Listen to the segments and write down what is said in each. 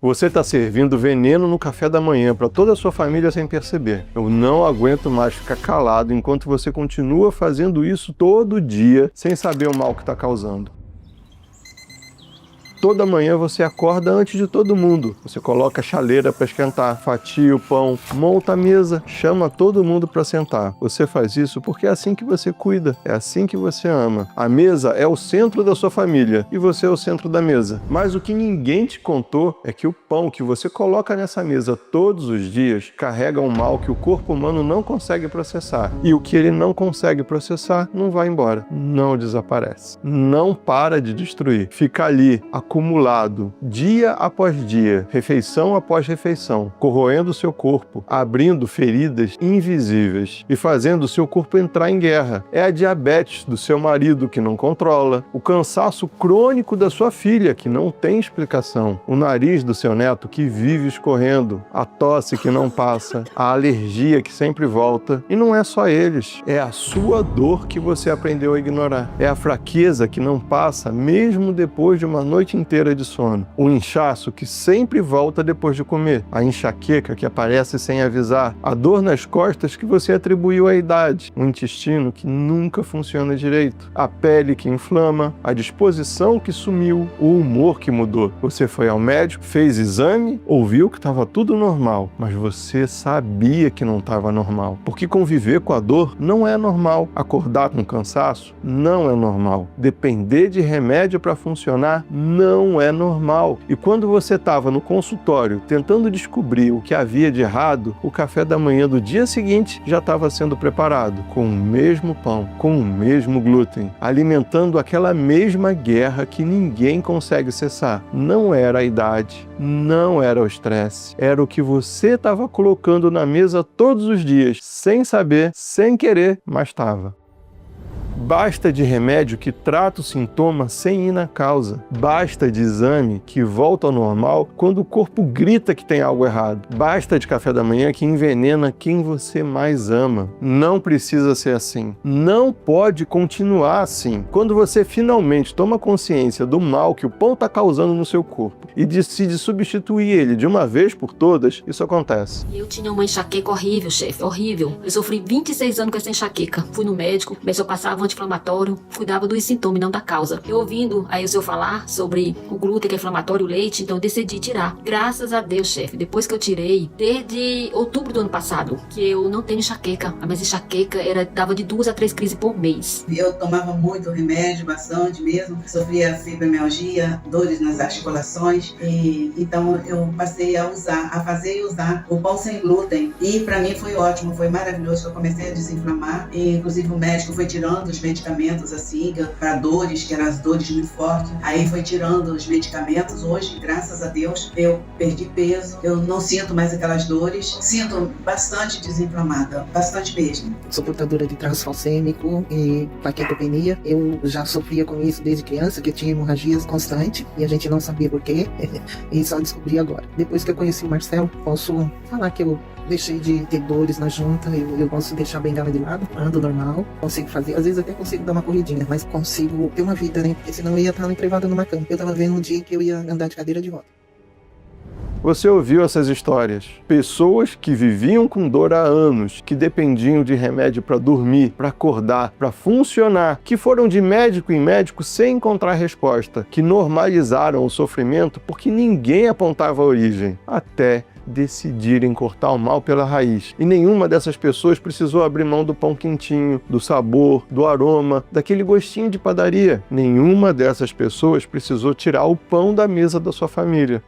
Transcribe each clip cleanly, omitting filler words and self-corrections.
Você está servindo veneno no café da manhã para toda a sua família sem perceber. Eu não aguento mais ficar calado enquanto você continua fazendo isso todo dia sem saber o mal que está causando. Toda manhã você acorda antes de todo mundo. Você coloca a chaleira para esquentar, fatia o pão, monta a mesa, chama todo mundo para sentar. Você faz isso porque é assim que você cuida, é assim que você ama. A mesa é o centro da sua família e você é o centro da mesa. Mas o que ninguém te contou é que o pão que você coloca nessa mesa todos os dias carrega um mal que o corpo humano não consegue processar. E o que ele não consegue processar não vai embora, não desaparece. Não para de destruir. Fica ali, acumulado, dia após dia, refeição após refeição, corroendo o seu corpo, abrindo feridas invisíveis e fazendo o seu corpo entrar em guerra. É a diabetes do seu marido que não controla, o cansaço crônico da sua filha que não tem explicação, o nariz do seu neto que vive escorrendo, a tosse que não passa, a alergia que sempre volta. E não é só eles, é a sua dor que você aprendeu a ignorar. É a fraqueza que não passa mesmo depois de uma noite inteira de sono. O inchaço que sempre volta depois de comer. A enxaqueca que aparece sem avisar. A dor nas costas que você atribuiu à idade. O intestino que nunca funciona direito. A pele que inflama. A disposição que sumiu. O humor que mudou. Você foi ao médico, fez exame, ouviu que estava tudo normal, mas você sabia que não estava normal. Porque conviver com a dor não é normal. Acordar com cansaço não é normal. Depender de remédio para funcionar não é normal. E quando você estava no consultório tentando descobrir o que havia de errado, o café da manhã do dia seguinte já estava sendo preparado, com o mesmo pão, com o mesmo glúten, alimentando aquela mesma guerra que ninguém consegue cessar. Não era a idade, não era o estresse, era o que você estava colocando na mesa todos os dias, sem saber, sem querer, mas estava. Basta de remédio que trata o sintoma sem ir na causa. Basta de exame que volta ao normal quando o corpo grita que tem algo errado. Basta de café da manhã que envenena quem você mais ama. Não precisa ser assim. Não pode continuar assim. Quando você finalmente toma consciência do mal que o pão está causando no seu corpo e decide substituir ele de uma vez por todas, isso acontece. Eu tinha uma enxaqueca horrível, chefe, horrível. Eu sofri 26 anos com essa enxaqueca. Fui no médico, mas eu passava anti-inflamatório, cuidava dos sintomas e não da causa. Eu ouvindo aí o senhor falar sobre o glúten que é inflamatório, o leite, então eu decidi tirar. Graças a Deus, chefe, depois que eu tirei, desde outubro do ano passado, que eu não tenho enxaqueca. A minha enxaqueca dava de 2 a 3 crises por mês. Eu tomava muito remédio, bastante mesmo. Sofria fibromialgia, dores nas articulações. E então eu passei a fazer e usar o pão sem glúten. E para mim foi ótimo, foi maravilhoso. Eu comecei a desinflamar. E, inclusive o médico foi tirando os medicamentos assim, para dores, que eram as dores muito fortes. Aí foi tirando os medicamentos. Hoje, graças a Deus, eu perdi peso. Eu não sinto mais aquelas dores. Sinto bastante desinflamada, bastante mesmo. Sou portadora de traço falcêmico e plaquetopenia. Eu já sofria com isso desde criança, que eu tinha hemorragias constantes e a gente não sabia por quê. E só descobri agora. Depois que eu conheci o Marcelo, posso falar que eu deixei de ter dores na junta, eu posso deixar a bengala de lado, ando normal, consigo fazer, às vezes até consigo dar uma corridinha, mas consigo ter uma vida, né? Porque senão eu ia estar entrevada numa cama. Eu tava vendo um dia que eu ia andar de cadeira de roda. Você ouviu essas histórias? Pessoas que viviam com dor há anos, que dependiam de remédio para dormir, para acordar, para funcionar, que foram de médico em médico sem encontrar resposta, que normalizaram o sofrimento porque ninguém apontava a origem, até decidirem cortar o mal pela raiz. E nenhuma dessas pessoas precisou abrir mão do pão quentinho, do sabor, do aroma, daquele gostinho de padaria. Nenhuma dessas pessoas precisou tirar o pão da mesa da sua família.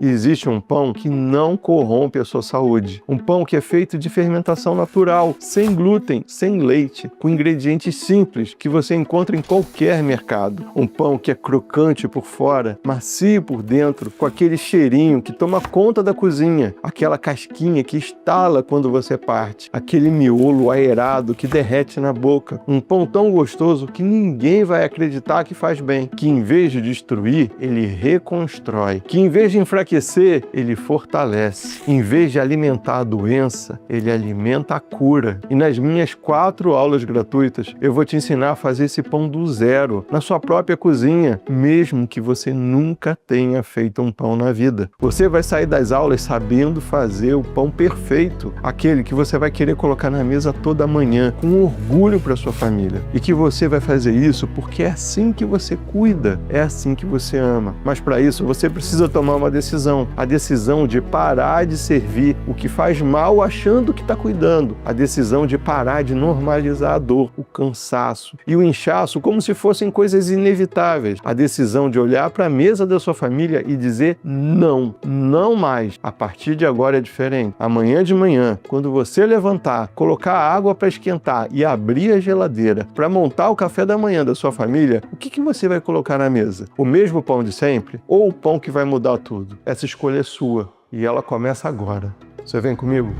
E existe um pão que não corrompe a sua saúde. Um pão que é feito de fermentação natural, sem glúten, sem leite, com ingredientes simples que você encontra em qualquer mercado. Um pão que é crocante por fora, macio por dentro, com aquele cheirinho que toma conta da cozinha, aquela casquinha que estala quando você parte, aquele miolo aerado que derrete na boca. Um pão tão gostoso que ninguém vai acreditar que faz bem, que em vez de destruir, ele reconstrói, que em vez de enfraquecer, enfraquecer, ele fortalece. Em vez de alimentar a doença, ele alimenta a cura. E nas minhas 4 aulas gratuitas, eu vou te ensinar a fazer esse pão do zero, na sua própria cozinha, mesmo que você nunca tenha feito um pão na vida. Você vai sair das aulas sabendo fazer o pão perfeito, aquele que você vai querer colocar na mesa toda manhã, com orgulho para sua família. E que você vai fazer isso porque é assim que você cuida, é assim que você ama. Mas para isso, você precisa tomar uma decisão. A decisão de parar de servir o que faz mal achando que está cuidando. A decisão de parar de normalizar a dor, o cansaço e o inchaço como se fossem coisas inevitáveis. A decisão de olhar para a mesa da sua família e dizer não, não mais. A partir de agora é diferente. Amanhã de manhã, quando você levantar, colocar água para esquentar e abrir a geladeira para montar o café da manhã da sua família, o que você vai colocar na mesa? O mesmo pão de sempre ou o pão que vai mudar tudo? Essa escolha é sua e ela começa agora. Você vem comigo?